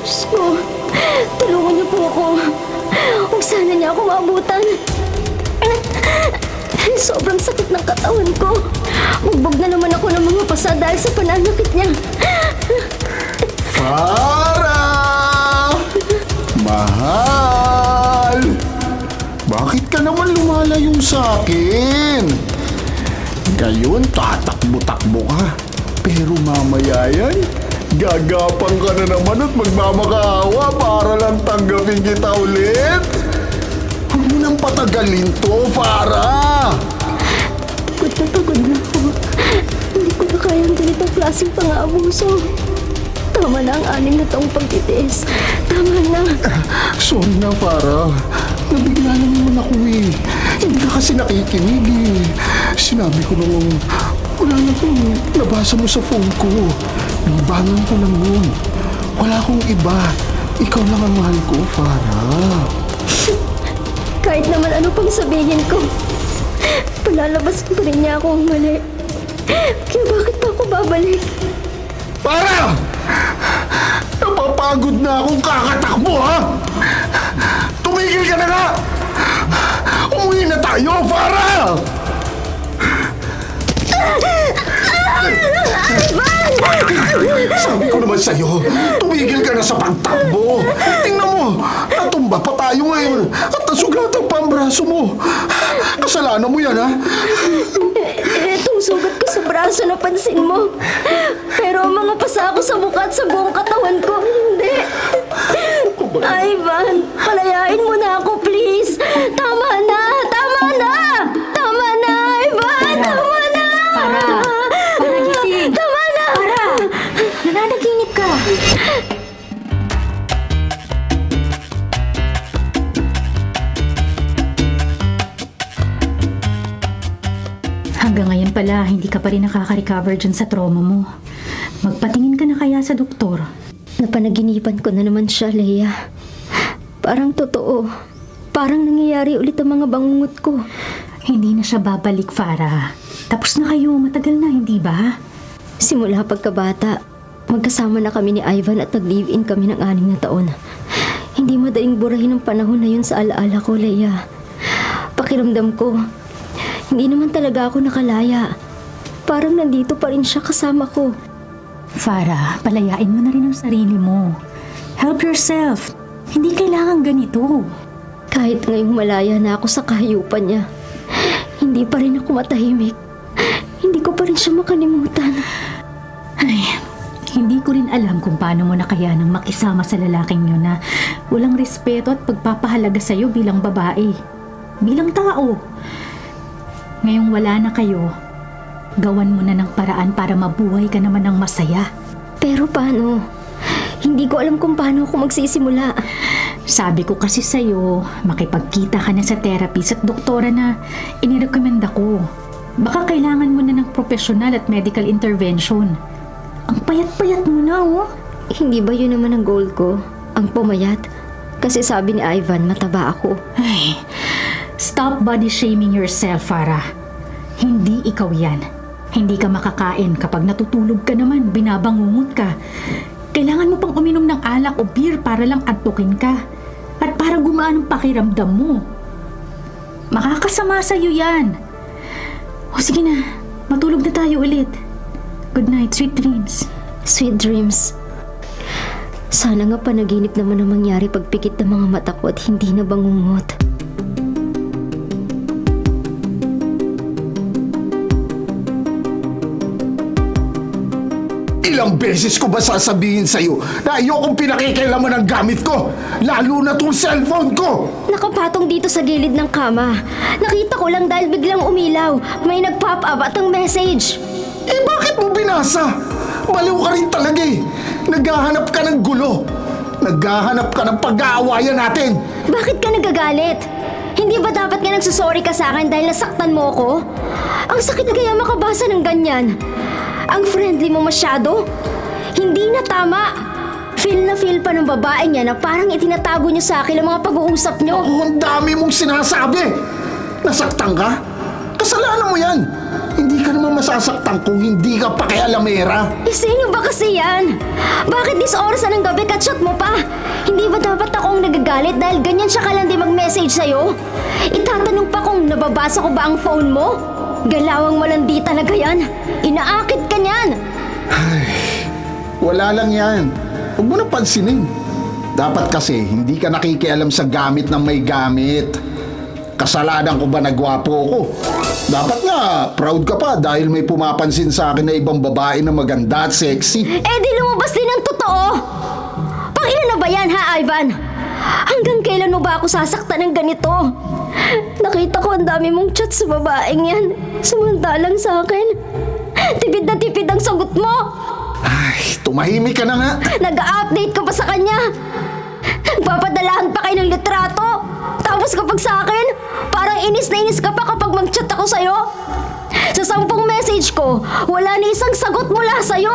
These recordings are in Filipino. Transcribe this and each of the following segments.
Diyos ko, tulungan niyo po ako. Huwag sana niya ako maabutan. Sobrang sakit ng katawan ko. Bugbog na naman ako ng mga pasa dahil sa pananakit niya. Farah! Mahal! Bakit ka naman lumalayo sa akin? Ngayon, tatakbo-takbo ka. Pero mamaya yan, gagapang ka na naman at magmamakaawa para lang tanggapin kita ulit. Huwag mo nang patagalin to, Farah! Pagod na ako. Hindi ko na kayang ganitong klaseng pang-aabuso. Tama na ang 6 na taong pagtitiis. Tama na. Sorry na, Farah. Nabigla na naman ako eh. Hindi ka kasi nakikinig eh. Sinabi ko nung wala na kung nabasa mo sa phone ko. Libangan ko lang yun. Wala akong iba. Ikaw lang ang mahal ko, Farah. Kahit naman ano pang sabihin ko, palalabasin pa rin niya akong mali. Kaya bakit pa ako babalik? Farah! Napapagod na akong kakatakbo, ha? Tumigil ka na nga! Umuwi na tayo, Farah! Sabi ko naman sa'yo, tumigil ka na sa pagtakbo. Tingnan mo, natumba pa tayo ngayon at nasugatan pa ang braso mo. Kasalanan mo yan, ha? Itong sugat ko sa braso na pansin mo. Pero ang mga pasa ko sa mukha at sa buong katawan ko, hindi. Ivan, palayain mo na ako, please. Tama na! Tama na! Tama na, Ivan! Tama na! Para gising! Tama na! Nananaginip ka! Hanggang ngayon pala, hindi ka pa rin nakaka-recover dyan sa trauma mo. Magpatingin ka na kaya sa doktor. Napanaginipan ko na naman siya, Leia. Parang totoo. Parang nangyayari ulit ang mga bangungot ko. Hindi na siya babalik, Farah. Tapos na kayo, matagal na, hindi ba? Simula pagkabata, magkasama na kami ni Ivan at nag-live-in kami ng 6 na taon. Hindi madaling burahin ang panahon na yun sa alaala ko, Leia. Pakiramdam ko, hindi naman talaga ako nakalaya. Parang nandito pa rin siya kasama ko. Farah, palayain mo na rin ang sarili mo. Help yourself. Hindi kailangan ganito. Kahit ngayong malaya na ako sa kahayupan niya, hindi pa rin ako matahimik. Hindi ko pa rin siya makalimutan. Ay, hindi ko rin alam kung paano mo nakayanang makisama sa lalaking yun na walang respeto at pagpapahalaga sa'yo bilang babae. Bilang tao. Ngayong wala na kayo, gawan mo na ng paraan para mabuhay ka naman ng masaya. Pero paano? Hindi ko alam kung paano ako magsisimula. Sabi ko kasi sa'yo, makipagkita ka na sa therapist at doktora na inirekomenda ko. Baka kailangan mo na ng professional at medical intervention. Ang payat-payat mo na, oh. Hindi ba yun naman ang goal ko? Ang pumayat? Kasi sabi ni Ivan, mataba ako. Ay, stop body shaming yourself, Farah. Hindi ikaw yan. Hindi ka makakain kapag natutulog ka naman, binabangungot ka. Kailangan mo pang uminom ng alak o beer para lang antukin ka. At para gumaan ang pakiramdam mo. Makakasama sa'yo yan. O sige na, matulog na tayo ulit. Good night, sweet dreams. Sweet dreams. Sana nga panaginip naman ang mangyari pagpikit ng mga mata ko at hindi na bangungot. Ilang beses ko ba sasabihin sa'yo na ayokong pinakikailaman ang gamit ko? Lalo na tong cellphone ko! Nakapatong dito sa gilid ng kama. Nakita ko lang dahil biglang umilaw. May nag-pop up at ang message. Eh bakit mo binasa? Baliw ka rin talaga eh. Naghahanap ka ng gulo. Naghahanap ka ng pag-aawayan natin. Bakit ka nagagalit? Hindi ba dapat nga nagsusorry ka sa akin dahil nasaktan mo ko? Ang sakit na kaya makabasa ng ganyan. Ang friendly mo masyado. Hindi na tama. Feel na feel pa ng babae niya na parang itinatago niya sa akin ang mga pag-uusap niyo. Oh, ang dami mong sinasabi. Nasaktan ka? Kasalanan mo yan. Hindi ka naman naman masasaktan kung hindi ka pakialamera? Sino ba kasi yan? Bakit dis oras na ng gabi chat mo pa? Hindi ba dapat akong nagagalit dahil ganyan siya kalandi mag-message sa'yo? Itatanong pa kung nababasa ko ba ang phone mo? Galawang malandi talaga yan. Inaakit ka niyan. Wala lang yan. Huwag mo na pansinin. Dapat kasi hindi ka nakikialam sa gamit ng may gamit. Kasalanan ko ba na gwapo ako? Dapat nga, proud ka pa dahil may pumapansin sa akin na ibang babae na maganda at sexy. Eh di lumabas din ang totoo. Pangina na ba yan ha, Ivan? Hanggang kailan mo ba ako sasaktan ng ganito? Nakita ko ang dami mong chat sa babaeng yan. Samantalang sa akin, tipid na tipid ang sagot mo. Ay, tumahimik ka na nga. Nag-update ka pa sa kanya. Nagpapadalahan pa kayo ng litrato. Tapos kapag sa akin, parang inis na inis ka pa kapag mag-chat ako sa'yo. Sa 10 message ko, wala ni isang sagot mula sa'yo.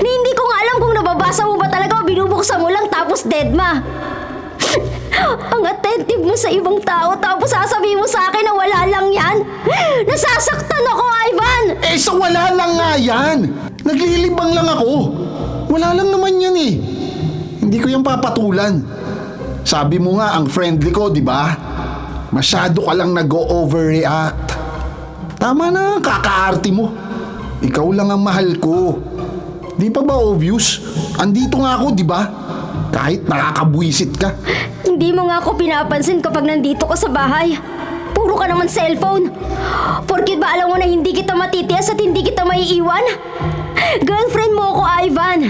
Ni hindi ko nga alam kung nababasa mo ba talaga o binubuksan mo lang tapos deadma. Ang attentive mo sa ibang tao tapos sasabihin mo sa akin na wala lang yan. Nasasaktan ako, Ivan! Eh, sa wala lang nga yan. Naglilibang lang ako. Wala lang naman yan eh. Hindi ko yan papatulan. Sabi mo nga, ang friendly ko, di ba? Masyado ka lang nag-overreact. Tama na, kakaarti mo. Ikaw lang ang mahal ko. Di pa ba obvious? Andito nga ako, di ba? Kahit nakakabwisit ka. Hindi mo nga ako pinapansin kapag nandito ka sa bahay. Puro ka naman cellphone. Porkit ba alam mo na hindi kita matitias at hindi kita maiiwan? Girlfriend mo ako, Ivan.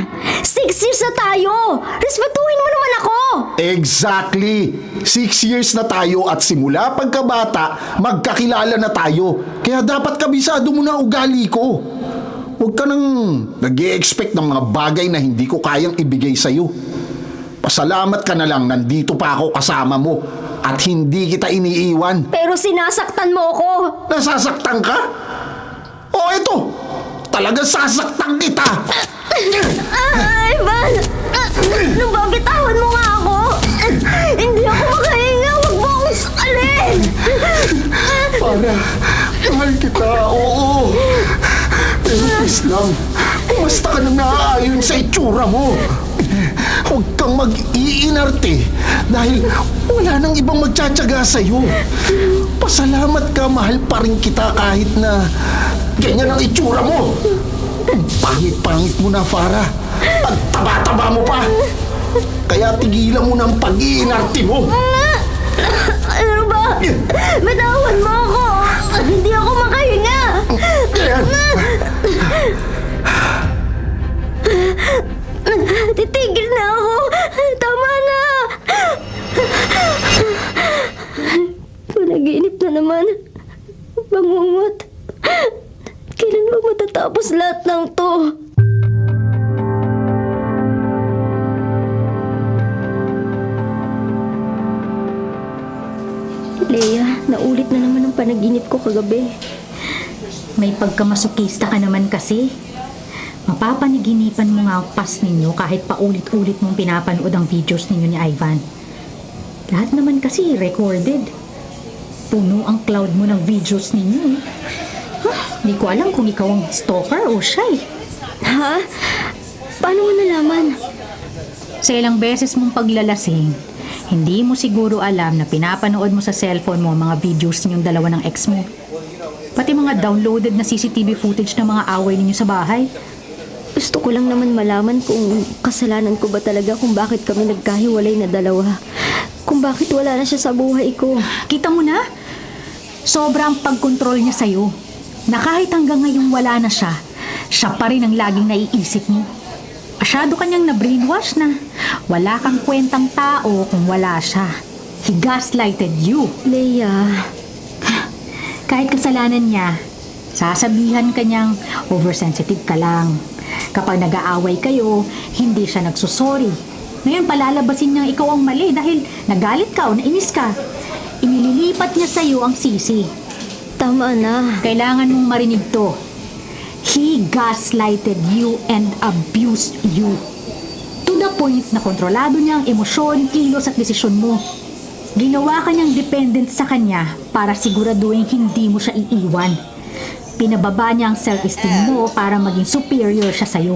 6 years na tayo. Respetuhin mo naman ako. Exactly! 6 years na tayo at simula pagkabata, magkakilala na tayo. Kaya dapat kabisado mo na ugali ko. Huwag ka nang nag-i-expect ng mga bagay na hindi ko kayang ibigay sa'yo. Pasalamat ka na lang nandito pa ako kasama mo at hindi kita iniiwan. Pero sinasaktan mo ako. Nasasaktan ka? O eto, talagang sasaktan kita! Ivan! Nung babitawan mo nga ako, hindi ako makahinga. Huwag mo akong sakalin. Para, mahal kita, oo. Pero please lang, basta ka nang naaayon sa itsura mo. Huwag kang mag-iinarte dahil wala nang ibang magtsatsaga sa'yo. Pasalamat ka, mahal pa rin kita kahit na ganyan ang itsura mo. Ang pangit-pangit mo na, Farah. Ang taba-taba mo pa. Kaya tigilan mo ng pag-iinarte mo. Ano ba? Bitawan mo ako. Hindi ako makahinga. Ayan. Titigil na ako. Tama na. Panaginip na naman. Bangungot. Kailan ba matatapos lahat ng to? Leia, naulit na naman ang panaginip ko kagabi. May pagkamasokista ka naman kasi. Mapapaniginipan mo nga ang past ninyo kahit paulit-ulit mong pinapanood ang videos ninyo ni Ivan. Lahat naman kasi recorded. Puno ang cloud mo ng videos ninyo. Hindi ko alam kung ikaw ang stalker o siya eh. Ha? Paano mo nalaman? Sa ilang beses mong paglalasing, hindi mo siguro alam na pinapanood mo sa cellphone mo ang mga videos ninyong dalawa ng ex mo. Pati mga downloaded na CCTV footage ng mga away ninyo sa bahay. Gusto ko lang naman malaman kung kasalanan ko ba talaga kung bakit kami nagkahiwalay na dalawa. Kung bakit wala na siya sa buhay ko. Kita mo na? Sobrang pagkontrol niya sa'yo. Na kahit hanggang ngayon wala na siya, siya pa rin ang laging naiisip mo. Masyado kanyang na-brainwash na. Wala kang kwentang tao kung wala siya. He gaslighted you. Leia, Kahit kasalanan niya, sasabihan kanyang oversensitive ka lang. Kapag nag-aaway kayo, hindi siya nagsusorry. Ngayon palalabasin niyang ikaw ang mali dahil nagalit ka o nainis ka. Inililipat niya sa'yo ang sisi. tama na. Kailangan mong marinig to. He gaslighted you and abused you. To the point na kontrolado niya ang emosyon, kilos at desisyon mo. Ginawa ka niyang dependent sa kanya para siguraduhin hindi mo siya iiwan. Pinababa niya ang self-esteem mo para maging superior siya sa'yo.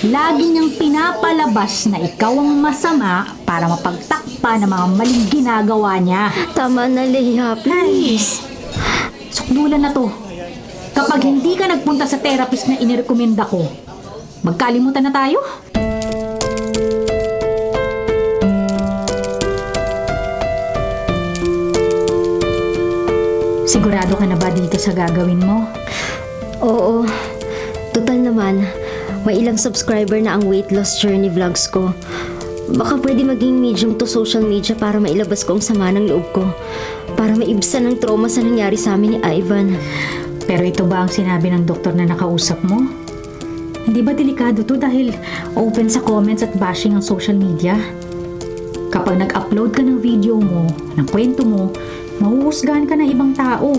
Lagi niyang pinapalabas na ikaw ang masama para mapagtakpa ng mga maling ginagawa niya. Tama na, Leia. Please. Sukdulan na to. Kapag hindi ka nagpunta sa therapist na inirekomenda ko, magkalimutan na tayo? Sigurado ka na ba dito sa gagawin mo? Oo. Total naman, may ilang subscriber na ang weight loss journey vlogs ko. Baka pwede maging medium to social media para mailabas ko ang sama ng loob ko. Para maibsan ang trauma sa nangyari sa amin ni Ivan. Pero ito ba ang sinabi ng doktor na nakausap mo? Hindi ba delikado to dahil open sa comments at bashing ang social media? Kapag nag-upload ka ng video mo, ng kwento mo, mahuhusgahan ka ng ibang tao.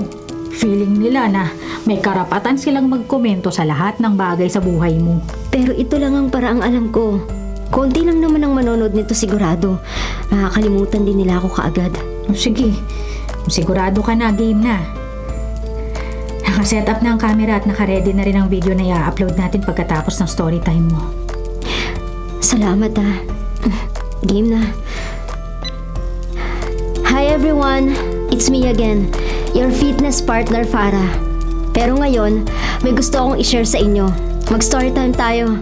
Feeling nila na may karapatan silang magkomento sa lahat ng bagay sa buhay mo. Pero ito lang ang paraang alam ko. Konti lang naman ang manonood nito sigurado. Nakakalimutan din nila ako kaagad. Sige, kung sigurado ka na, game na. Nakaset up na ang camera at nakaready na rin ang video na i-upload natin pagkatapos ng story time mo. Salamat ah. Game na. Hi everyone! It's me again, your fitness partner Farah. Pero ngayon, may gusto akong i-share sa inyo. Mag-story time tayo.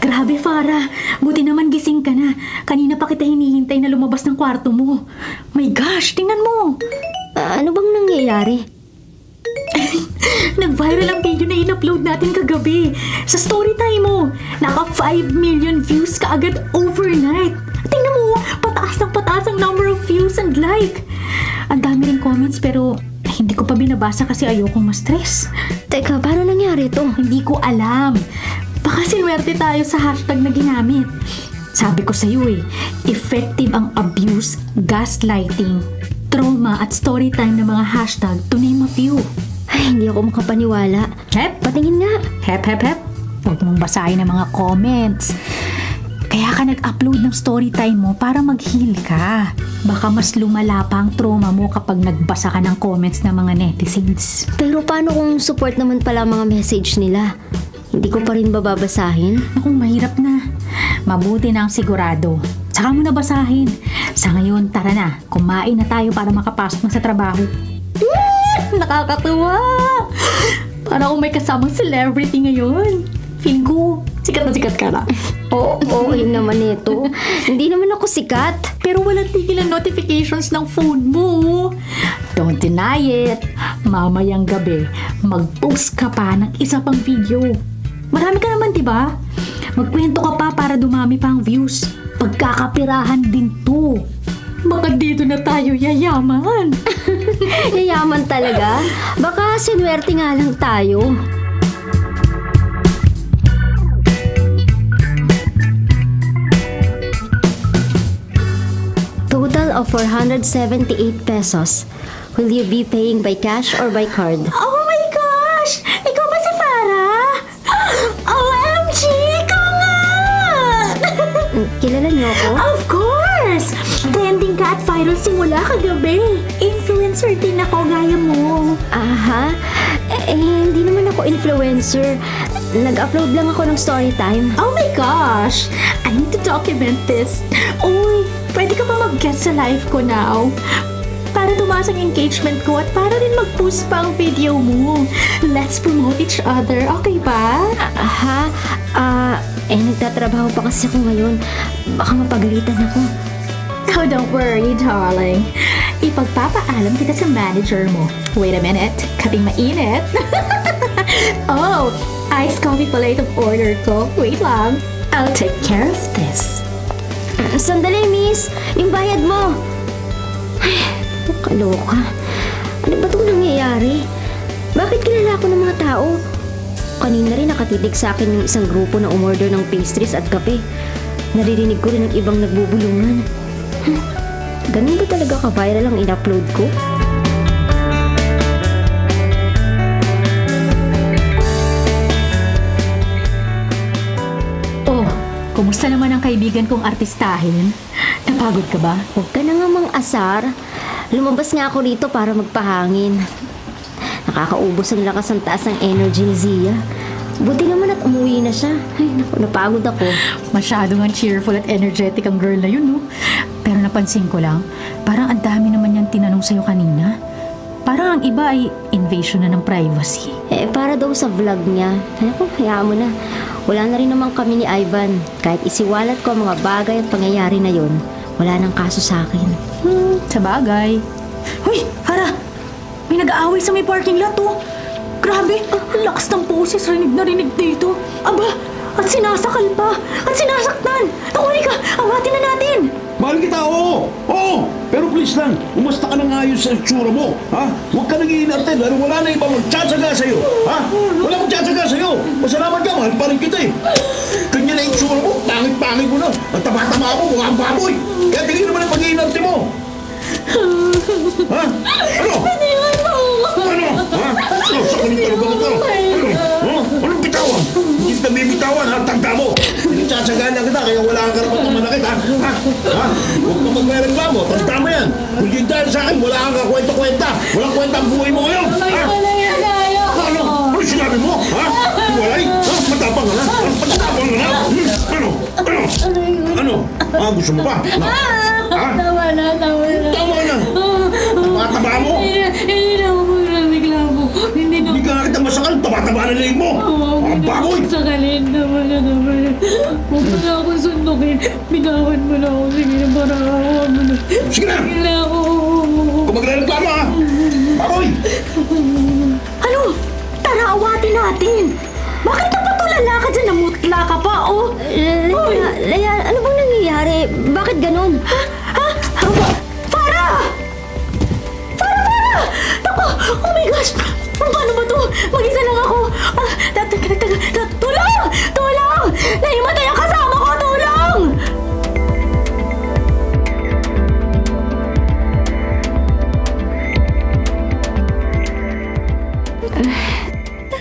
Grabe, Farah. Buti naman gising ka na. Kanina pa kita hinihintay na lumabas ng kwarto mo. My gosh, tingnan mo. Ano bang nangyayari? Nag-viral ang video na in-upload natin kagabi. Sa story time mo. Naka 5 million views kaagad overnight. Tingnan mo, pataas ang number of views and like. Ang dami rin comments pero hindi ko pa binabasa kasi ayokong ma-stress. Teka, paano nangyari to? Hindi ko alam. Baka sinwerte tayo sa hashtag na ginamit. Sabi ko sa'yo effective ang abuse, gaslighting, trauma at storytime ng mga hashtag to name a few. Ay, hindi ako makapaniwala. Hep, Patingin nga. hep. Huwag mong basahin ang mga comments. Kaya ka nag-upload ng storytime mo para mag-heal ka. Baka mas lumala pa ang trauma mo kapag nagbasa ka ng comments ng mga netizens. Pero paano kung support naman pala ang mga message nila? Hindi ko pa rin babasahin? Naku, mahirap na. Mabuti na ang sigurado. Saka mo na basahin. Sa ngayon, tara na. Kumain na tayo para makapasok na sa trabaho. Nakakatuwa! Para akong may kasamang celebrity ngayon. Feeling ko, sikat na sikat ka na. Oo, yun naman ito. Hindi naman ako sikat. Pero walang tigil ang notifications ng phone mo. Don't deny it. Mamayang gabi, mag-post ka pa ng isa pang video. Marami ka naman, diba? Magkwento ka pa para dumami pa ang views. Pagkakapirahan din to. Baka dito na tayo yayaman. Yayaman talaga? Baka sinwerte nga lang tayo. Total of 478 pesos. Will you be paying by cash or by card? Oh my gosh! Ikaw ba si Farah? OMG! Ikaw nga! Kilala niyo ako? Of course! Trending ka at viral simula kagabi. Influencer din ako gaya mo. Aha. Hindi naman ako influencer. Nag-upload lang ako ng story time. Oh my gosh! I need to document this. Uy, pwede ka ba mag-guest sa live ko now? Para tumaas ang engagement ko at para rin mag-post pa ang video mo. Let's promote each other, okay ba? Aha. Nagtatrabaho pa kasi ako ngayon. Baka mapagalitan ako. Oh, don't worry, darling. Ipagpapaalam kita sa manager mo. Wait a minute, kating mainit. Oh, iced coffee pala itong order ko. Wait lang. I'll take care of this. Sandali, miss. Yung bayad mo. Ay, kaloka. Ano ba itong nangyayari? Bakit kilala ko ng mga tao? Kanina rin nakatitig sa akin yung isang grupo na umorder ng pastries at kape. Naririnig ko rin ang ibang nagbubulungan. Ganun ba talaga ka-viral ang in-upload ko? Oh, kumusta naman ang kaibigan kong artistahin? Napagod ka ba? Huwag ka na nga mang-asar. Lumabas nga ako rito para magpahangin. Nakakaubos ang lakas ng taas ng energy ni Zia. Buti naman at umuwi na siya. Ay, naku, napagod ako. Masyado nga cheerful at energetic ang girl na yun, no? Pero napansin ko lang, parang ang dami naman niyang tinanong sa'yo kanina. Parang ang iba ay invasion na ng privacy. Para daw sa vlog niya. Ay, ako, hayaan mo na. Wala na rin naman kami ni Ivan. Kahit isiwalat ko ang mga bagay at pangyayari na yun, wala nang kaso sa akin. Sa bagay. Hoy, Hara! May nag-aaway sa may parking lot, oh! Grabe! Ang lakas ng boses, rinig na rinig dito. Aba! At sinasakal pa! At sinasaktan! Nakuha ka! Awatin na natin! Mahal kita, oo! Oo! Pero please lang, umasta ka ng ayos sa itsura mo, ha? Huwag ka nag-iinarte dahil wala na ibang magtsatsaga sa'yo, ha? Wala magtsatsaga sa'yo! Masalamat ka, mahal pa rin kita eh! Kanya na itsura mo, pangit-pangit mo na! Ang tama-tama mo, mukhang baboy! Kaya tingin naman ang pag-iinarte mo! Ha? Ano? Ano? Ha? Ano? Sa kulit talaga ito? Ano? Ha? Anong bitawan? Hindi kita bibitawan, ha? Tanda mo! Pinagtsatsagaan na kita, kaya wala kang karapatang manakit, ha? Ha? Ha? Huwag ka magre-reklamo, tanda mo yan! Kung di dahil sa akin, wala kang kwenta-kwenta! Walang kwenta ang buhay mo ngayon! Ha? Ano? Ano sinabi mo? Ha? Walay? Ha? Matapang ka na? Ha? Matapang ka na? Ano? Ano? Ano? Ah, gusto mo pa? Ha? Ha? Tama na. Tama na! Taba-taba mo! Hindi na ako magreklamo. Hindi na Hindi ka nga kita masakal, taba-taba na leeg mo! Ang baboy! sakalin. Tama na. Huwag mo na akong sundukin. Bitawan mo na ako. Sige na, para awa mo na. Sige na! Sige na ako. Kung magre-reklamo, ha? Baboy! Ano? Tara, awatin natin! Bakit ka pa tulala ka dyan? Namutla ka pa, oh! Leia, ano bang nangyayari? Bakit ganun? Farah! Naku! Oh my gosh! Paano ba to? Mag-isa lang ako! Tulong! Tulong! Nahimatay ang kasama ko! Tulong!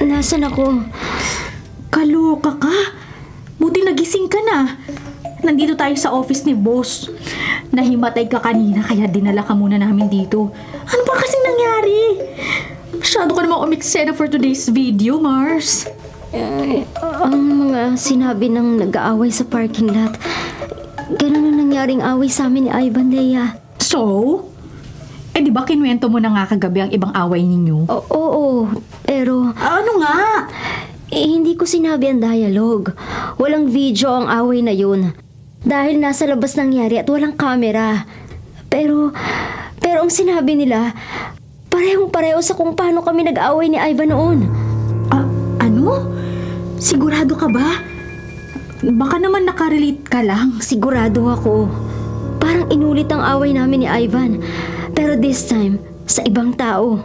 Nasaan ako? Kaloka ka! Buti nagising ka na. Nandito tayo sa office ni boss. Nahimatay ka kanina kaya dinala ka muna namin dito. Ano ba kasing nangyari? Masyado ka namang umiksena for today's video, Mars. Ang mga sinabi ng nag-aaway sa parking lot. Ganun ang nangyaring away sa amin ni Ivan, Leia. So? Di ba kinuwento mo na nga kagabi ang ibang away ninyo? Oo, pero Ano nga? hindi ko sinabi ang dialogue. Walang video ang away na yun. Dahil nasa labas nangyari at walang camera. Pero ang sinabi nila, parehong-pareho sa kung paano kami nag-away ni Ivan noon. Ano? Sigurado ka ba? Baka naman nakarelate ka lang. Sigurado ako. Parang inulit ang away namin ni Ivan. Pero this time, sa ibang tao.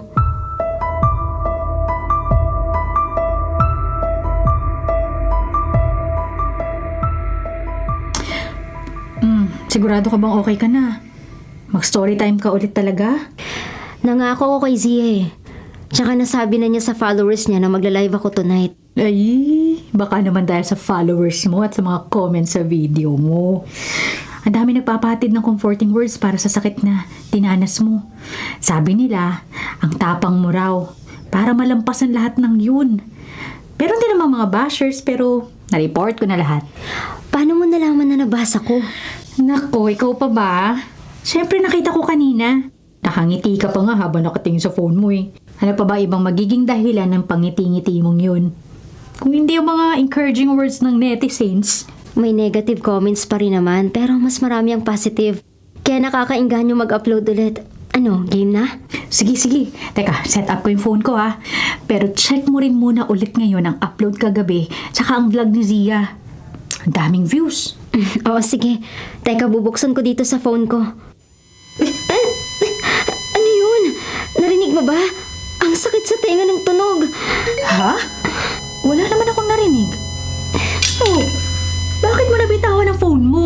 Sigurado ka bang okay ka na? Mag-story time ka ulit talaga? Nangako ko kay Zia eh. Tsaka nasabi na niya sa followers niya na magla-live ako tonight. Ay, baka naman dahil sa followers mo at sa mga comments sa video mo. Ang dami nagpapahatid ng comforting words para sa sakit na tinanas mo. Sabi nila, ang tapang mo raw para malampasan lahat ng yun. Pero hindi naman mga bashers, pero na-report ko na lahat. Paano mo nalaman na nabasa ko? Nako, ikaw pa ba? Siyempre nakita ko kanina. Nakangiti ka pa nga habang nakatingin sa phone mo eh. Ano pa ba ibang magiging dahilan ng pangiti-ngiti mong yun? Kung hindi yung mga encouraging words ng netizens. May negative comments pa rin naman, pero mas marami ang positive. Kaya nakakainganyo mag-upload ulit. Ano, game na? Sige. Teka, set up ko yung phone ko ha. Pero check mo rin muna ulit ngayon ang upload kagabi tsaka ang vlog ni Zia. Ang daming views. Oo, sige. Teka, bubuksan ko dito sa phone ko. Ano yun? Narinig mo ba? Ang sakit sa tenga ng tunog. Ha? Wala naman akong narinig. Oh, bakit mo nabitawan ang phone mo?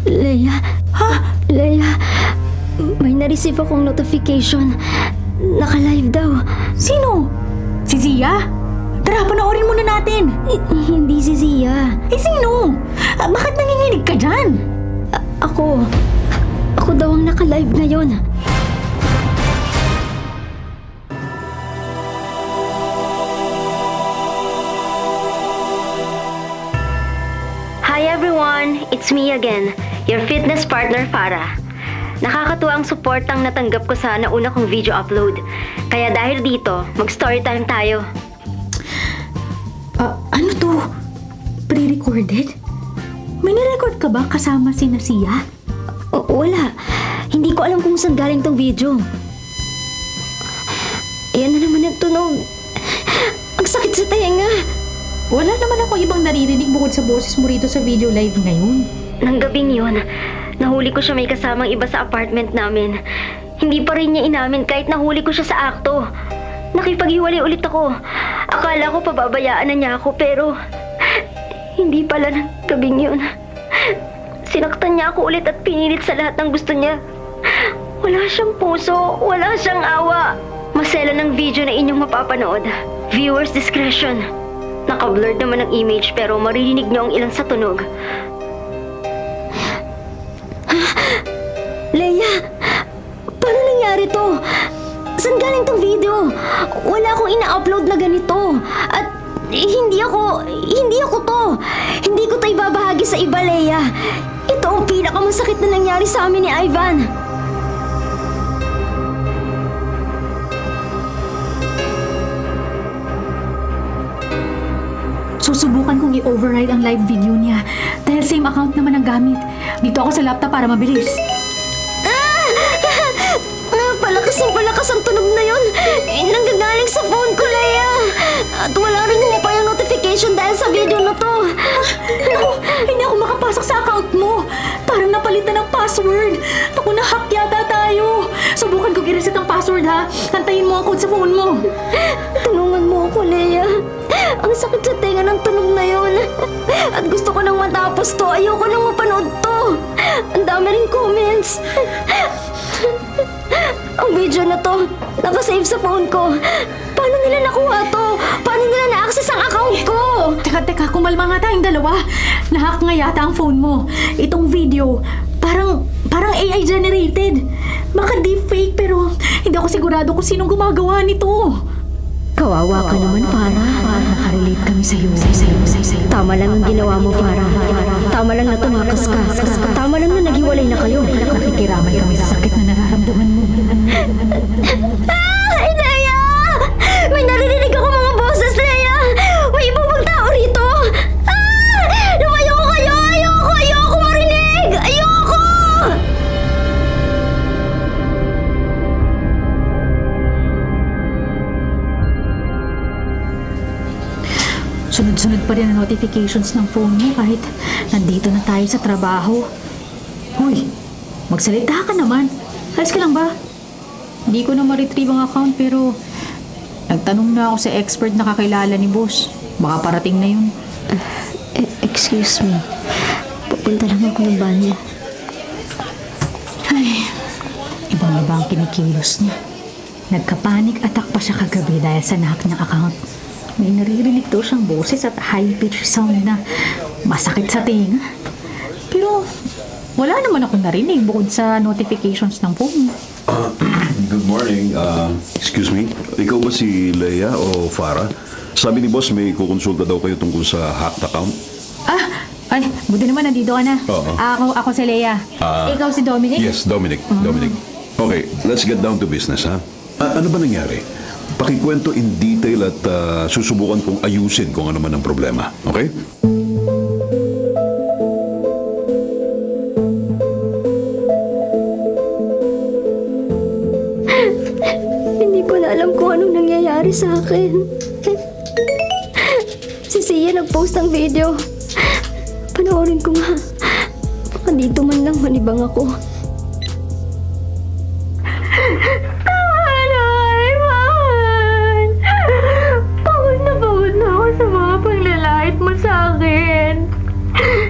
Leia, Ha? Leia, may na-receive akong notification. Naka-live daw. Sino? Si Zia? Tara, panoorin muna natin. Hindi si Zia. Eh, sino? Bakit nanginginig ka dyan? Ako daw ang naka-live ngayon. Hi everyone! It's me again, your fitness partner Farah. Nakakatuwa ang suportang natanggap ko sa nauna kong video upload. Kaya dahil dito, mag-story time tayo. Ano to? Pre-recorded? May nirecord ka ba kasama si Sia? Wala. Hindi ko alam kung saan galing tong video. Ayan na naman ang tunog. Ang sakit sa tenga. Wala naman ako ibang naririnig bukod sa boses mo rito sa video live ngayon. Nang gabing yun, nahuli ko siya may kasamang iba sa apartment namin. Hindi pa rin niya inamin kahit nahuli ko siya sa akto. Nakipaghiwalay ulit ako. Akala ko pababayaan na niya ako pero hindi pala ng gabing yun. Sinaktan niya ako ulit at pinilit sa lahat ng gusto niya. Wala siyang puso, wala siyang awa. Masela ng video na inyong mapapanood. Viewers discretion. Naka-blurred naman ang image pero maririnig niyo ang ilang sa tunog. Leia! Paano nangyari to? Saan galing tong video? Wala akong ina-upload na ganito. At hindi ako to. Hindi ko to ibabahagi sa iba, Leia. Ito ang pinakamasakit na nangyari sa amin ni Ivan. Susubukan kong i-override ang live video niya dahil same account naman ang gamit. Dito ako sa laptop para mabilis. Palakas ang tunog na yun. Nanggagaling sa phone ko, Leia. At wala rin humapay ang notification dahil sa video na to. Naku, hindi ako makapasok sa account mo. Parang napalitan ng password. Naku, na-hack yata tayo. Subukan kong i-reset ang password ha. Kantayin mo ang code sa phone mo. Tulungan mo ako, Leia. Ang sakit sa tenga ng tunog na yun. At gusto ko nang matapos to. Ayoko nang mapanood to. Ang dami rin comments. Ang video na to, nakasave sa phone ko. Paano nila nakuha to? Paano nila na-access ang account ko? Teka, kumalma nga tayong dalawa. Nahack nga yata ang phone mo. Itong video, parang AI generated. Baka deepfake pero hindi ako sigurado kung sinong gumagawa nito. Kawawa ka naman, Farah. Nakarelate kami sa'yo. Tama lang ang ginawa mo, Farah. Tama lang na tumakas ka. Tama lang na naghiwalay na kayo. Nakikiramay kami sa sakit na nararamdaman mo. Leia! May naririnig ako mga boses, Leia! May ibang bang tao rito! Lumayo ko kayo! Ayoko marinig! Ayoko! Sunod-sunod pa rin ang notifications ng phone mo kahit nandito na tayo sa trabaho. Hoy, magsalita ka naman. Ayos ka lang ba? Hindi ko na ma-retrieve ang account pero nagtanong na ako sa expert na kakilala ni boss. Baka parating na yun. Excuse me. Pupunta lang ako ng banyo. Ay, ibang-iba ang kinikilos niya. Nagka-panic attack pa siya kagabi dahil sa nahack niyang account. May naririnig daw siyang boses at high-pitched sound na masakit sa tinga. Pero wala naman akong narinig bukod sa notifications ng phone. Good morning. Excuse me. Ikaw ba si Leia o Farah? Sabi ni boss may kukonsulta daw kayo tungkol sa hacked account. Ay, buti naman nandito ka na. Oo. Ako si Leia. Ikaw si Dominic? Yes, Dominic. Dominic. Okay, let's get down to business, ha? Ano ba nangyari? Pakikwento in detail at susubukan kong ayusin kung ano man ang problema. Okay? Hindi ko na alam kung anong nangyayari sa akin. Si Sia nag-post ng video. Panoorin ko nga. Baka dito man lang manibang ako. Pagod na ako sa mga paglalait mo sa akin.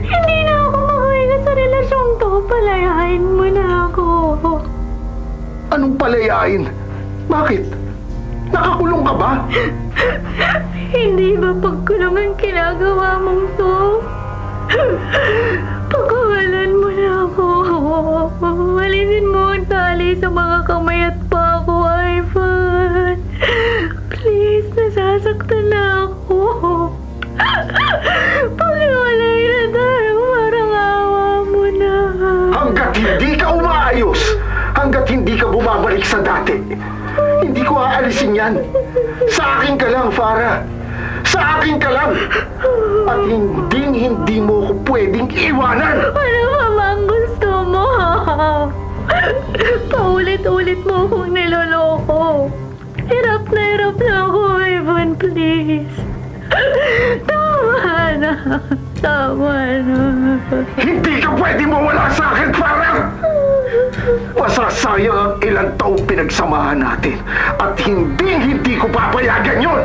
Hindi na ako makahinga sa relasyong to. Palayain mo na ako. Anong palayain? Bakit? Nakakulong ka ba? Hindi ba pagkulungan ginagawa mong to? Pakawalan mo na ako. Alisin mo ang tali sa mga kamay at paa ko, Ivan. Please, nasasaktan na ako. Pakiwalay na tayo, parang awa mo na. Hanggat hindi ka umaayos, hanggat hindi ka bumabalik sa dati, hindi ko aalisin yan. Sa akin ka lang, Farah. Sa akin ka lang. At hindi mo ko pwedeng iwanan. Ano ba bang gusto mo? Paulit-ulit mo akong niloloko. Hirap na ako, Ivan, please. Tama na. Tama na. Hindi ka pwedeng mawala sa akin, Farah. Masasayang ang ilang taong pinagsamahan natin. At hindi ko papayagan yun.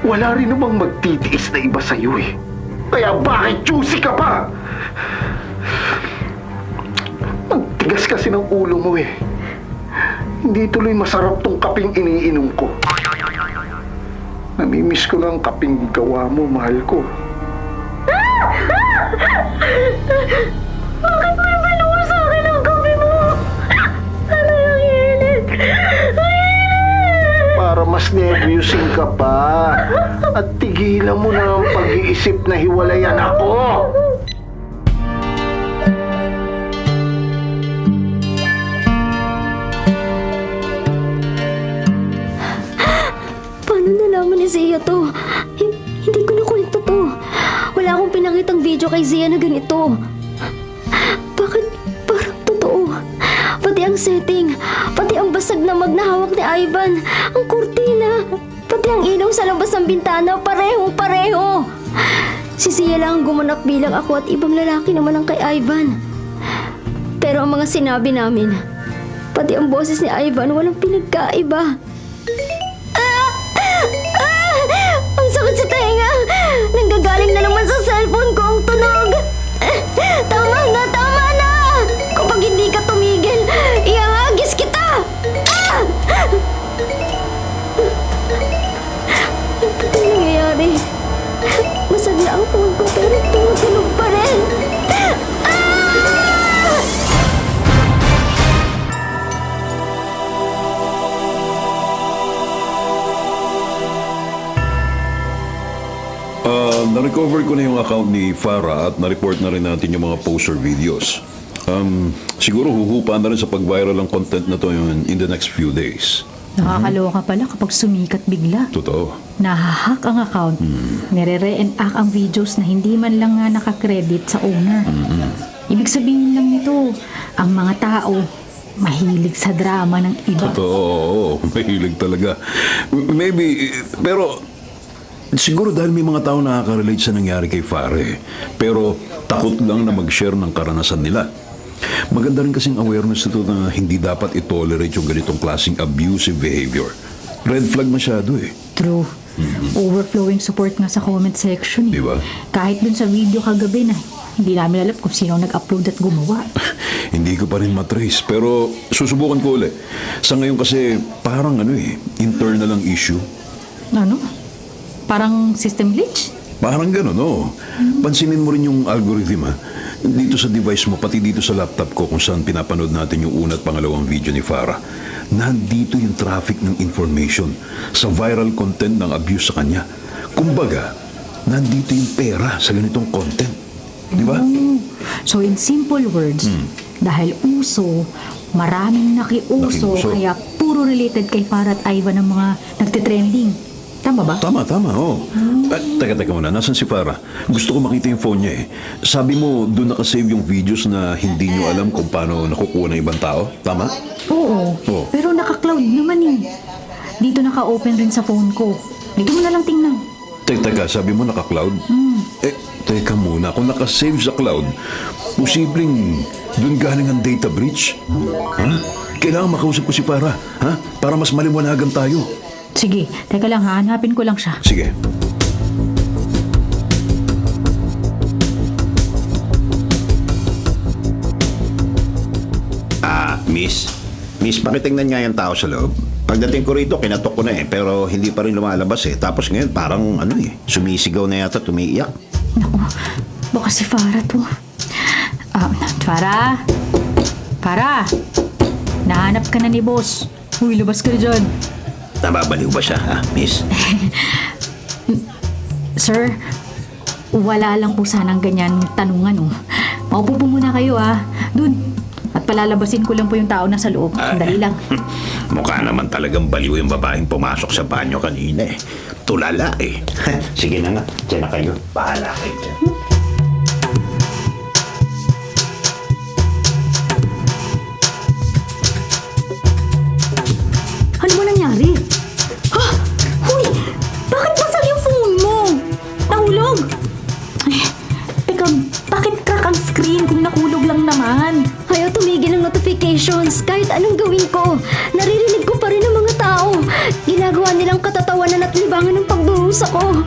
Wala rin namang magtitiis na iba sa'yo eh. Kaya bakit juicy ka pa? Ang tigas kasi ng ulo mo eh. Hindi tuloy masarap tong kaping iniinom ko. Namimiss ko ng kaping gawa mo, mahal ko. Bakit may binuha sa akin ang kape mo? Ano yung init? Para mas nervyusin ka pa. At tigilan mo na ang pag-iisip na hiwalayan ako. Paano nalaman ni Zia to? Hindi ko na kwento to. Wala akong pinakitang video kay Zia na ganito. Bakit parang totoo? Pati ang setting, pati ang basag na magnahawak ni Ivan, ang kurtina, pati ang ilaw sa labas ng bintana, parehong-pareho. Si Zia lang ang gumanap bilang ako at ibang lalaki naman ang kay Ivan. Pero ang mga sinabi namin, pati ang boses ni Ivan walang pinagkaiba. Ang sakit sa tenga! Nanggagaling na naman sa cellphone ko ang tunog! Tama na! Kapag hindi ka tumigil, ihahagis kita! Ano nangyayari? Basag na ang phone ko pero tumutunog pa rin! Na-recover ko na yung account ni Farah at na-report na rin natin yung mga poster videos. Siguro huhupa na rin sa pag-viral ang content na to yun in the next few days. Nakakaloka pala kapag sumikat bigla. Totoo. Nahahack ang account. Nire-reenact ang videos na hindi man lang nga nakakredit sa owner. Ibig sabihin lang nito, ang mga tao mahilig sa drama ng iba. Totoo, oo. Mahilig talaga. Maybe, pero siguro dahil may mga tao nakaka-relate sa nangyari kay Fare. Pero takot lang na mag-share ng karanasan nila. Maganda rin kasing awareness nito na hindi dapat itolerate yung ganitong klaseng abusive behavior. Red flag masyado eh. True. Overflowing support nga sa comment section. Diba? Kahit dun sa video kagabi na hindi namin alam kung sino nag-upload at gumawa. Hindi ko pa rin matrace, pero susubukan ko ulit. Sa ngayon kasi parang internal ang issue. Ano? Parang system glitch? Parang gano'n, no? Pansinin mo rin yung algorithm, ha? Dito sa device mo, pati dito sa laptop ko kung saan pinapanood natin yung una at pangalawang video ni Farah. Nandito yung traffic ng information sa viral content ng abuse sa kanya. Kumbaga, nandito yung pera sa ganitong content. Di ba? So in simple words, dahil uso, maraming nakiuso, Nakiuso. kaya puro related kay Farah at Ivan ang mga nagtitrending. Tama ba? Tama. Oo. Teka muna, nasan si Farah? Gusto ko makita yung phone niya eh. Sabi mo, doon nakasave yung videos na hindi nyo alam kung paano nakukuha ng ibang tao. Tama? Oo. Oo. Pero naka-cloud naman eh. Dito naka-open rin sa phone ko. Dito mo na lang tingnan. Teka, sabi mo naka-cloud? Teka muna, kung naka-save sa cloud, posibleng doon galing ang data breach? Ha? Kailangan makausap ko si Farah, ha? Para mas maliwanagan tayo. Sige, teka lang ha, hanapin ko lang siya. Sige. Miss? Miss, pakitingnan nga yung tao sa loob. Pagdating ko rito, kinatok ko na pero hindi pa rin lumalabas Tapos ngayon, parang sumisigaw na yata, tumiiyak. Naku, baka si Farah to. Farah? Farah? Nahanap ka na ni boss. Uy, labas ka na dyan. Nababaliw ba siya, miss? Sir, wala lang po sanang ganyan tanungan, Maupo po muna kayo, Dun. At palalabasin ko lang po yung tao na sa loob. Sandali lang. Mukha naman talagang baliw yung babaeng pumasok sa banyo kanina Tulala Sige na nga, dyan na kayo. Bahala kayo dyan. Ano mo nangyari? Ha? Huy! Bakit basag yung phone mo? Nahulog? Ay, teka, bakit crack ang screen kung nahulog lang naman? Ayaw tumigil ng notifications. Kahit anong gawin ko, naririnig ko pa rin ang mga tao. Ginagawa nilang katatawanan at libangan ng pagdurusa ko.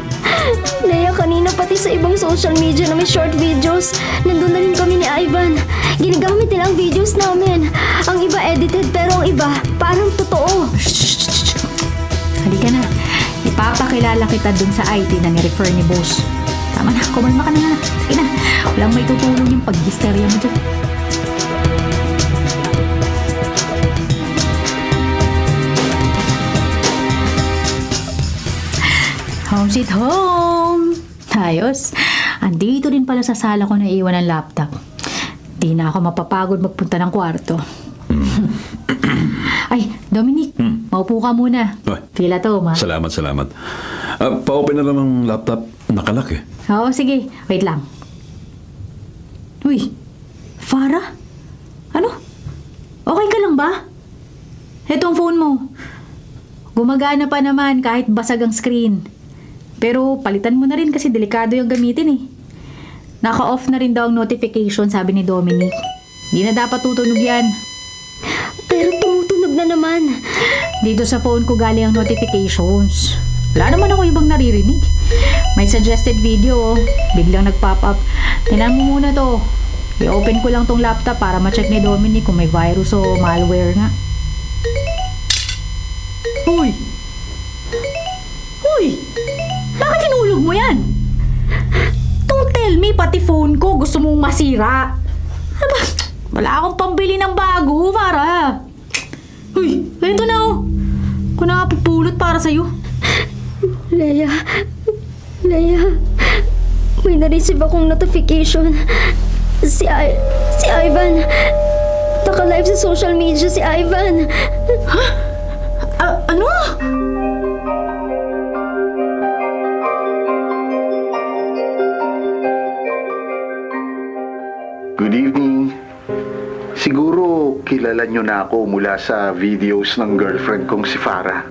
Leia, kanina pati sa ibang social media na may short videos, nandun na rin kami ni Ivan. Ginagamit nila ang videos namin. Ang iba edited pero ang iba parang totoo. Halika na. Ipapakilala kita dun sa IT na ni-refer ni boss. Tama na, kumalma ka na nga. Sige na, walang may tutulong yung pag-hysteria mo dyan. Home sweet home! Ayos. Andito din pala sa sala ko na iwan ang laptop. Di na ako mapapagod magpunta ng kwarto. Ay, Dominic, maupo ka muna. Ay. Fila to, ma. Salamat. Pa-open na lang ng laptop. Nakalak Oo, sige. Wait lang. Uy, Farah? Ano? Okay ka lang ba? Itong phone mo. Gumagana pa naman kahit basag ang screen. Pero palitan mo na rin kasi delikado yung gamitin Naka-off na rin daw ang notification, sabi ni Dominic. Di na dapat tutunog yan. Pero tumutunog na naman. Dito sa phone ko galing ang notifications. Wala naman ako ibang naririnig. May suggested video, biglang nag-pop up. Tingnan mo muna to. I-open ko lang tong laptop para ma-check ni Dominic kung may virus o malware nga. Hoy! Bakit hinulog mo yan? Don't tell me pati phone ko gusto mong masira. Aba, wala akong pambili ng bago, Farah. Uy, ito na Kung nakapupulot para sa'yo. Leia, may na-receive akong notification. Si Ivan. Naka-live sa social media si Ivan. Ano? Good evening. Siguro kilala nyo na ako mula sa videos ng girlfriend kong si Farah.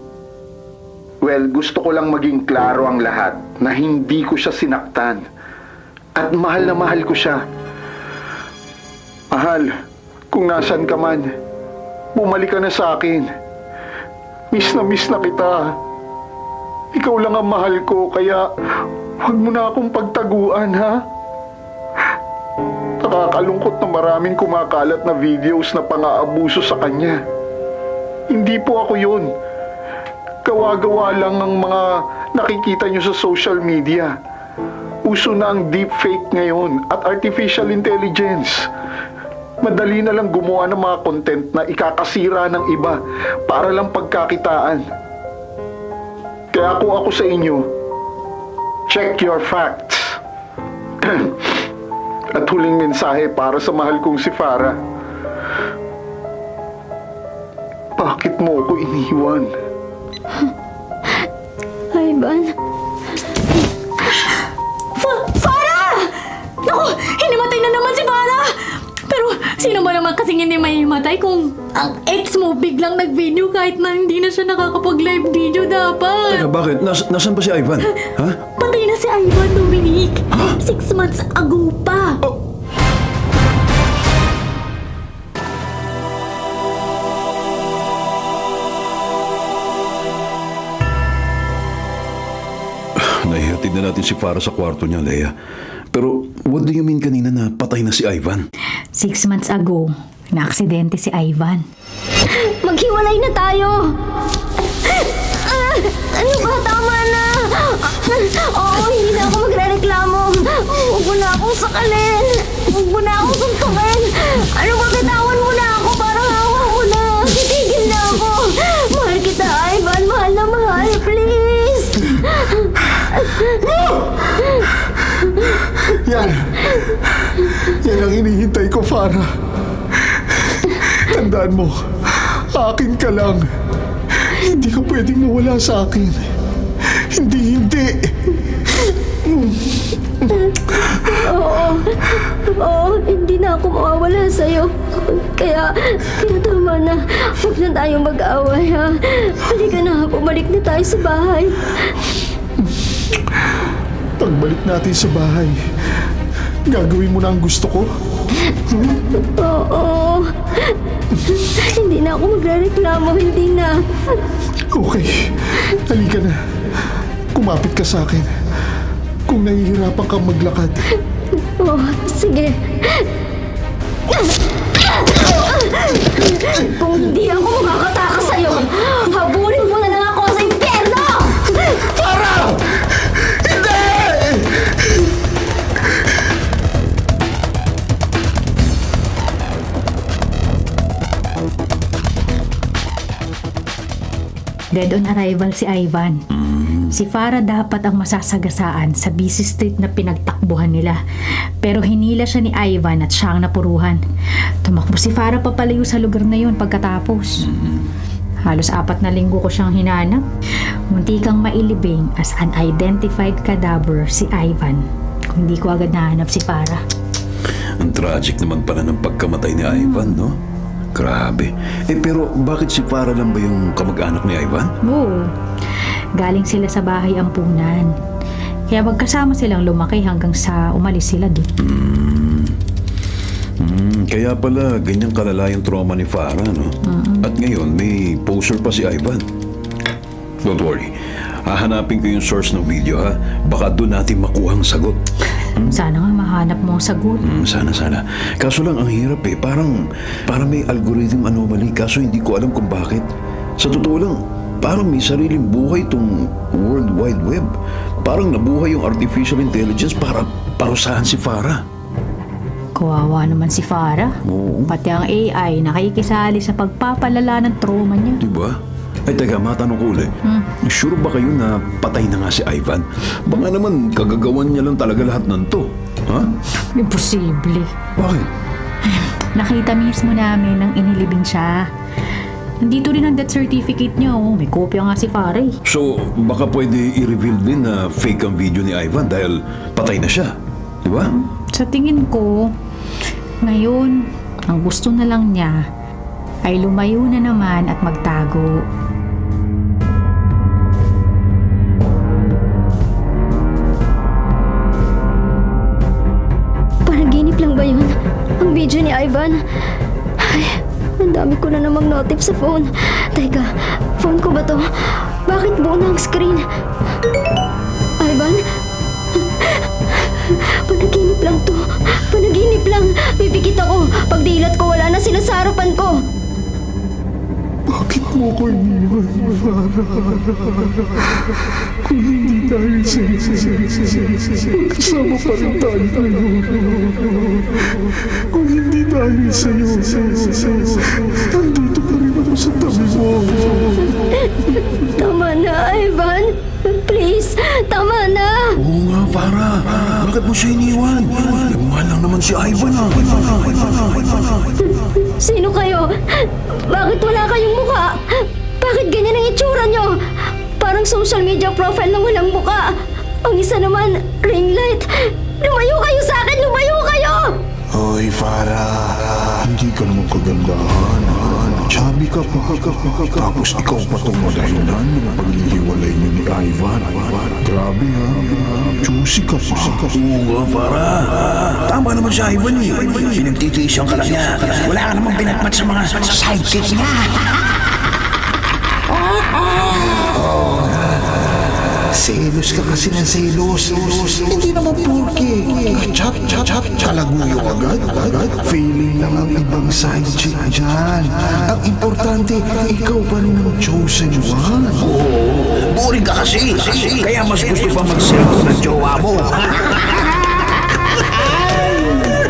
Well, gusto ko lang maging klaro ang lahat na hindi ko siya sinaktan. At mahal na mahal ko siya. Mahal, kung nasan ka man, bumalik ka na sa akin. Miss na kita. Ikaw lang ang mahal ko, kaya huwag mo na akong pagtaguan, ha? Nakakalungkot na maraming kumakalat na videos na pang-aabuso sa kanya. Hindi po ako yun. Gawa-gawa lang ang mga nakikita nyo sa social media. Uso na ang deepfake ngayon at artificial intelligence. Madali na lang gumawa ng mga content na ikakasira ng iba para lang pagkakitaan. Kaya kung ako sa inyo, check your facts. At huling mensahe para sa mahal kong si Farah. Bakit mo ako iniwan? Ivan. Farah! Naku, hinimatay na naman si Farah! Pero sino ba naman kasing hindi mahimatay kung ang ex mo biglang nag-video kahit na hindi na siya nakakapag-live video dapat? Teka, bakit? Nasaan ba si Ivan? Ha? Patay na si Ivan, Dominic. 6 months ago pa. Naihatid na natin si Farah sa kwarto niya, Leia. Pero what do you mean kanina na patay na si Ivan? 6 months ago, Naaksidente si Ivan. Maghiwalay na tayo! Ano ba? Tama na! Oo, hindi na ako magre-reklamo. Huwag mo na akong sakalin. Huwag mo na akong suntukin. Ano ba? Bitawan mo na ako. Parang awa mo na. Titigil na ako. Mahal kita, Ivan. Mahal na mahal. Please! Yan. Yan ang hinihintay ko, Farah. Tandaan mo, akin ka lang. Hindi ka pwedeng mawala sa akin. Hindi. Oo, hindi na ako mawawala sa'yo. Kaya tama na. Huwag na tayong mag-away, ha? Halika na, bumalik na tayo sa bahay. Pagbalik natin sa bahay, gagawin mo na ang gusto ko? Oo. Hindi na ako magrereklamo, hindi na. Okay, halika na. Kumapit ka sa akin. Kung nahihirapan kang maglakad. Oh, sige. Kung hindi ako makakatakas sa'yo, habulin mo na lang ako sa impyerno! Para! Hindi! Dead on arrival si Ivan. Si Farah dapat ang masasagasaan sa busy street na pinagtakbuhan nila. Pero hinila siya ni Ivan at siya ang napuruhan. Tumakbo si Farah papalayo sa lugar na yun pagkatapos. Halos 4 na linggo ko siyang hinanap. Munti kang mailibing as unidentified cadaver si Ivan. Kung hindi ko agad nahanap si Farah. Ang tragic naman pala ng pagkamatay ni Ivan, no? Grabe. Pero bakit si Farah lang ba yung kamag-anak ni Ivan? Oo. Galing sila sa bahay ampunan. Kaya magkasama silang lumaki hanggang sa umalis sila doon. Kaya pala ganyang kalala yung trauma ni Farah, no? At ngayon may poster pa si Ivan. Don't worry. Hahanapin ko yung source ng video, ha? Baka doon natin makuha ang sagot. Sana nga mahanap mo ang sagot. Sana. Kaso lang ang hirap eh. Parang may algorithm anomaly. Kaso hindi ko alam kung bakit. Sa totoo lang, parang may sariling buhay itong World Wide Web. Parang nabuhay yung artificial intelligence para parusahan si Farah. Kawawa naman si Farah. Oo. Pati ang AI nakikisali sa pagpapalala ng trauma niya. Diba? Ay, teka, matanong ko ulit. Sure ba kayo na patay na nga si Ivan? Baka naman kagagawan niya lang talaga lahat ng to. Ha? Imposible. Bakit? Nakita mismo namin nang inilibing siya. Nandito rin ang death certificate niya. Oh. May kopya nga si Farah. So, baka pwede i-reveal din na fake ang video ni Ivan dahil patay na siya. Diba? Sa tingin ko, ngayon, ang gusto na lang niya ay lumayo na naman at magtago. Panaginip lang ba yun? Ang video ni Ivan? Ay, ang dami ko na namang notif sa phone. Teka, phone ko ba to? Bakit buo na ang screen? Ivan? Panaginip lang to. Panaginip lang. Pipikit ako. Pag dilat ko, wala na sila sa harapan ko. Bakit mo ko iniwan, Farah? Kung hindi dahil sa'yo, magkasama pa rin tayo ngayon. Kung hindi dahil sa'yo, nandito pa rin ako sa tabi mo. Tama na, Ivan. Please, tama na. Oo nga, Farah. Bakit mo siya iniwan? Mahal lang naman si Ivan, ha? Sino kayo? Bakit wala kayong mukha? Bakit ganyan ang itsura nyo? Parang social media profile na walang mukha. Ang isa naman, ring light. Lumayo kayo sa akin! Lumayo kayo! Hoy, Farah. Hindi ka naman kagandahan. Chubby ka pa. Tapos ikaw pa itong madahilan ng paghihiwalay niyo ni Ivan. Grabe ha. Juicy ka pa. Oo nga, Farah. Tama naman si Ivan eh. Pinagtitiisyan ka lang niya. Wala ka namang binatmat sa mga sidekick niya. Selos ka kasi ng selos. Hindi naman porke. Chat, kalaguyo agad. Feeling lang ang ibang side chick dyan. Ang importante, ikaw pa rin ang chosen one. Boring ka kasi. Kaya mas gusto pa mag-cellphone ng jowa mo.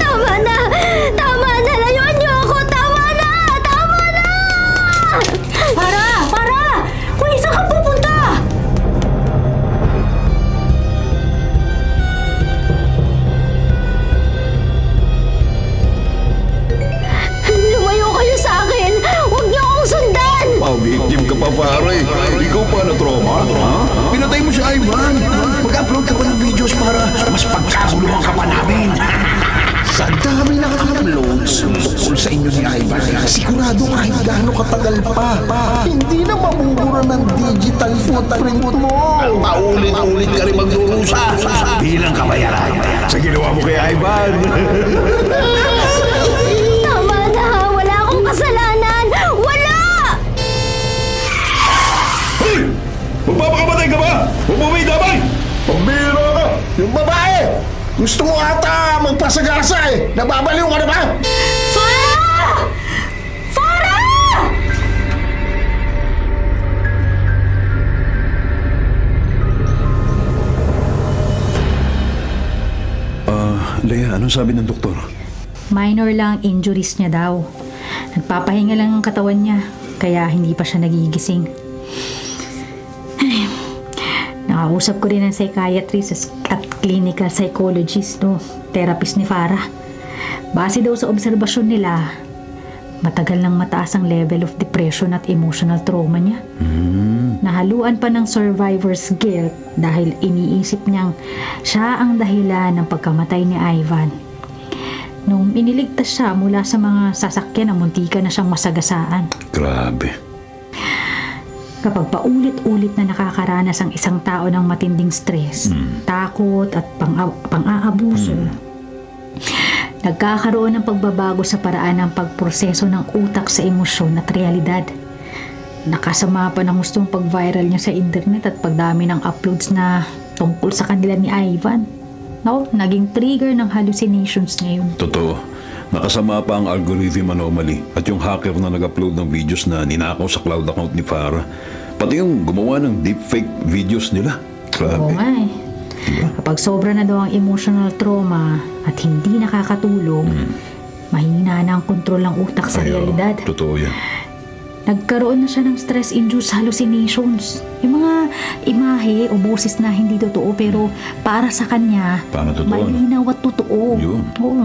Tama na! Tama na! Layuan niyo ako! Tama na! Tama na! Farah! Uy, saan ka pupunta? Lumayo kayo sa akin! Huwag niyo akong sundan! Victim ka pa, pare. Ikaw pa na trauma, ha? Pinatay mo si Ivan. Mag-upload ka pa ng videos para mas pagkakuluhan ka pa namin. Sa dami ng uploads tungkol sa inyo ni Ivan, sigurado kahit gaano katagal pa, hindi na mamumura ng digital footprint mo. Paulit-ulit ka rin magdurusa bilang kabayaran sa ginawa mo kay Ivan. Tama na! Wala akong kasalanan! Wala! Hoy! Magpapakamatay ka ba? Huwag mo may damay! Pambira ka! Yung babae! Gusto mo ata magpasagasa eh! Nababaliw ka na ba? Farah! Farah! Leia, anong sabi ng doktor? Minor lang ang injuries niya daw. Nagpapahinga lang ang katawan niya, kaya hindi pa siya nagigising. Ay, nakausap ko rin ng psychiatrist at clinical psychologist, therapist ni Farah. Base daw sa obserbasyon nila, matagal nang mataas ang level of depression at emotional trauma niya. Nahaluan pa ng survivor's guilt dahil iniisip niyang siya ang dahilan ng pagkamatay ni Ivan. Nung iniligtas siya mula sa mga sasakyan na muntika na siyang masagasaan. Grabe. Kapag paulit-ulit na nakakaranas ang isang tao ng matinding stress, takot at pang-aabuso, nagkakaroon ng pagbabago sa paraan ng pagproseso ng utak sa emosyon at realidad. Nakasama pa ng gustong pag-viral niya sa internet at pagdami ng uploads na tungkol sa kanila ni Ivan. Naging trigger ng hallucinations niya yun. Totoo. Nakasama pa ang algorithm anomaly at yung hacker na nag-upload ng videos na ninakaw sa cloud account ni Farah. Pati yung gumawa ng deepfake videos nila. Oo Grabe. nga eh. Kapag sobra na daw ang emotional trauma at hindi nakakatulong, mahina na ang kontrol ng utak sa Ay, oo. realidad. Totoo yan. Nagkaroon na siya ng stress-induced hallucinations. Yung mga imahe o boses na hindi totoo pero para sa kanya, Para totoo, malinaw at totoo. Yun. Oo.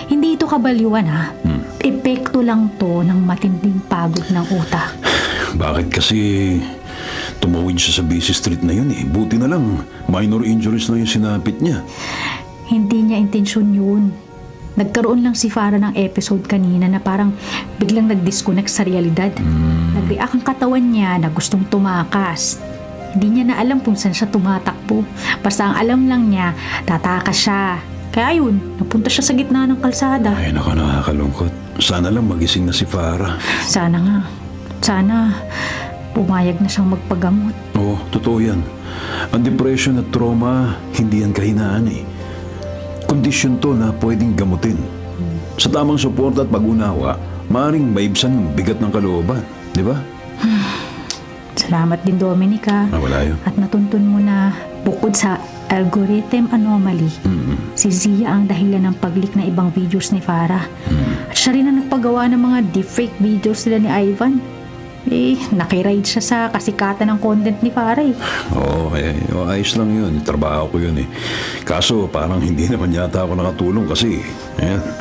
Hindi ito kabaliwan ha. Epekto lang to ng matinding pagod ng utak. Bakit kasi tumawid siya sa busy street na yun eh. Buti na lang, minor injuries na yung sinapit niya. Hindi niya intensyon yun. Nagkaroon lang si Farah ng episode kanina na parang biglang nag-disconnect sa realidad. Nag-react ang katawan niya na gustong tumakas. Hindi niya na alam kung saan siya tumatakbo. Basta ang alam lang niya, tatakas siya. Kaya yun, napunta siya sa gitna ng kalsada. Ay, nakakalungkot. Sana lang magising na si Farah. Sana nga. Sana pumayag na siyang magpagamot. Oo, totoo yan. Ang depression at trauma, hindi yan kahinaan eh. Kondisyon to na pwedeng gamutin. Sa tamang suporta at pag-unawa, maaaring maibsan ng bigat ng kalooban. Di ba? Salamat din, Dominica. Wala yun. At natuntun mo na bukod sa algorithm anomaly, si Zia ang dahilan ng pag-leak na ibang videos ni Farah. At siya rin ang nagpagawa ng mga deepfake videos nila ni Ivan. Nakiride siya sa kasikatan ng content ni Farah eh. Oo, ayos lang yun. Trabaho ko yun eh. Kaso parang hindi naman yata ako nakatulong kasi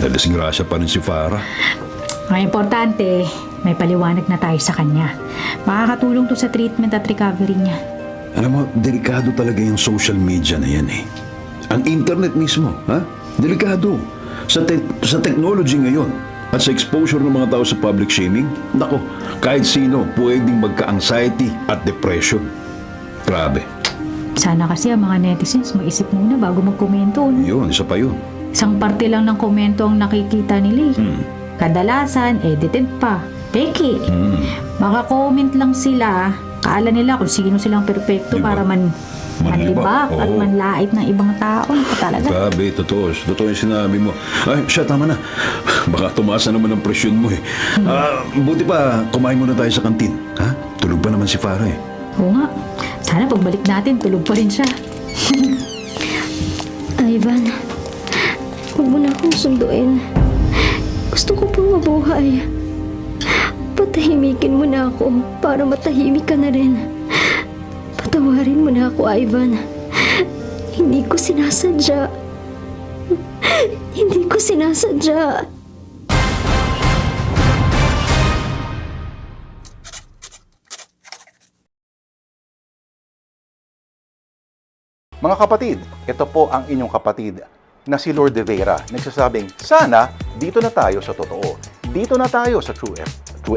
nadisgrasya pa rin si Farah. Ang importante, may paliwanag na tayo sa kanya. Makakatulong to sa treatment at recovery niya. Alam mo, delikado talaga yung social media na yan eh. Ang internet mismo, ha? Delikado. Sa technology ngayon, at sa exposure ng mga tao sa public shaming, nako, kahit sino pwedeng magka-anxiety at depression. Grabe. Sana kasi ang mga netizens mag-isip muna bago magkomento. No? Yun, isa pa yun. Isang parte lang ng komento ang nakikita nila eh. Kadalasan, edited pa. Peke. Maka-comment lang sila. Kaala nila kung sino silang perpekto Diba? para man Manlibak at Oo. manlait ng ibang tao. Ito talaga. Grabe, totoo. Totoo yung sinabi mo. Ay, siya, tama na. Baka tumaas na naman ang presyon mo eh. Buti pa, kumain muna tayo sa kantin. Ha? Tulog pa naman si Farah eh. Oo nga. Sana pagbalik natin, tulog pa rin siya. Ivan, huwag mo na akong sunduin. Gusto ko pang mabuhay. Patahimikin mo na ako para matahimik ka na rin. Patawarin mo na ako, Ivan. Hindi ko sinasadya. Hindi ko sinasadya. Mga kapatid, ito po ang inyong kapatid na si Lord De Vera. Nagsasabing, sana dito na tayo sa totoo. Dito na tayo sa True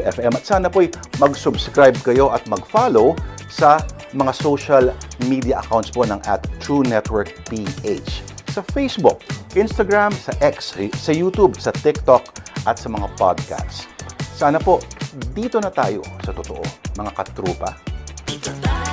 FM. At sana po'y mag-subscribe kayo at mag-follow sa mga social media accounts po ng @TrueNetworkPH. Sa Facebook, Instagram, sa X, sa YouTube, sa TikTok, at sa mga podcasts. Sana po, dito na tayo sa totoo, mga katrupa. Dito tayo